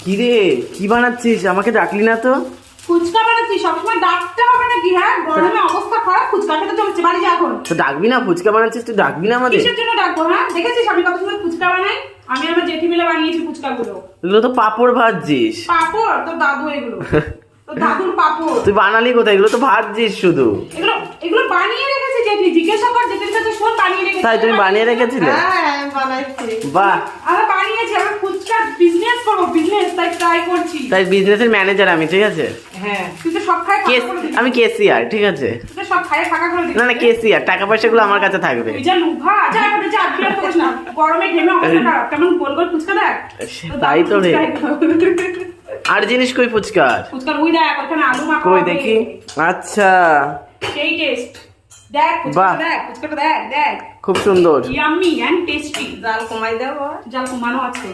কি রে, কি বানাচ্ছিস? আমাকে ডাকলি না তো। ফুচকা বানাচ্ছি, সবসময় ডাকতে হবে নাকি? হ্যাঁ, গরমে অবস্থা খারাপ, ফুচকা খেতে চলছে, বাড়ি যা এখন। তো ডাকবি না? ফুচকা বানাচ্ছিস, তুই ডাকবি না আমাদের? কিসের জন্য ডাকবো? হ্যাঁ, দেখেছিস আমি কত সুন্দর ফুচকা বানাই? আমি আমার জেঠি মিলে বানিয়েছি ফুচকা গুলো। এগুলো তো পাপড় ভাজছিস। পাপড়? তোর দাদু এগুলো, তোর দাদুর পাপড়। তুই বানালি কোথায়? এগুলো তো ভাজছিস শুধু। এগুলো এগুলো বানিয়ে রেখেছি জেঠি, জিজ্ঞাসা কর জেঠির কাছে, শোন বানিয়ে রেখেছি। তাই তুমি বানিয়ে রেখেছিলে? হ্যাঁ, আমি বানাইছি। বাহ, আমি বানিয়েছি, আমি ফুচকা বিজনেস করবো, বিজনেস, তাই ট্রাই করছি। তাই বিজনেসের ম্যানেজার আমি, ঠিক আছে? হ্যাঁ, তুই তো সব খাই ফাঁকা করে দিবি। আমি কেসিয়ার, ঠিক আছে? তুই তো সব খাই ফাঁকা করে দিবি। না না, কেসিয়ার, টাকা পয়সাগুলো আমার কাছে থাকবে। তুই যা লুভা, যা এখন যা, বিরাট করিস না। গরমে ঘেমে অবস্থা খারাপ, কেমন গোল গোল ফুচকা দেখ। তাই তো রে। আর জিনিস কই ফুচকার? ফুচকার ওই দেখ, ওখানে আলু মাখা কই হবে। দেখি। আচ্ছা, সেই টেস্ট দেখ, বাহ। ফুচকাটা দেখ, ফুচকাটা দেখ দেখ। খুব সুন্দর। Yummy and tasty. জাল কমাই দেবো। জাল কমানো আছে।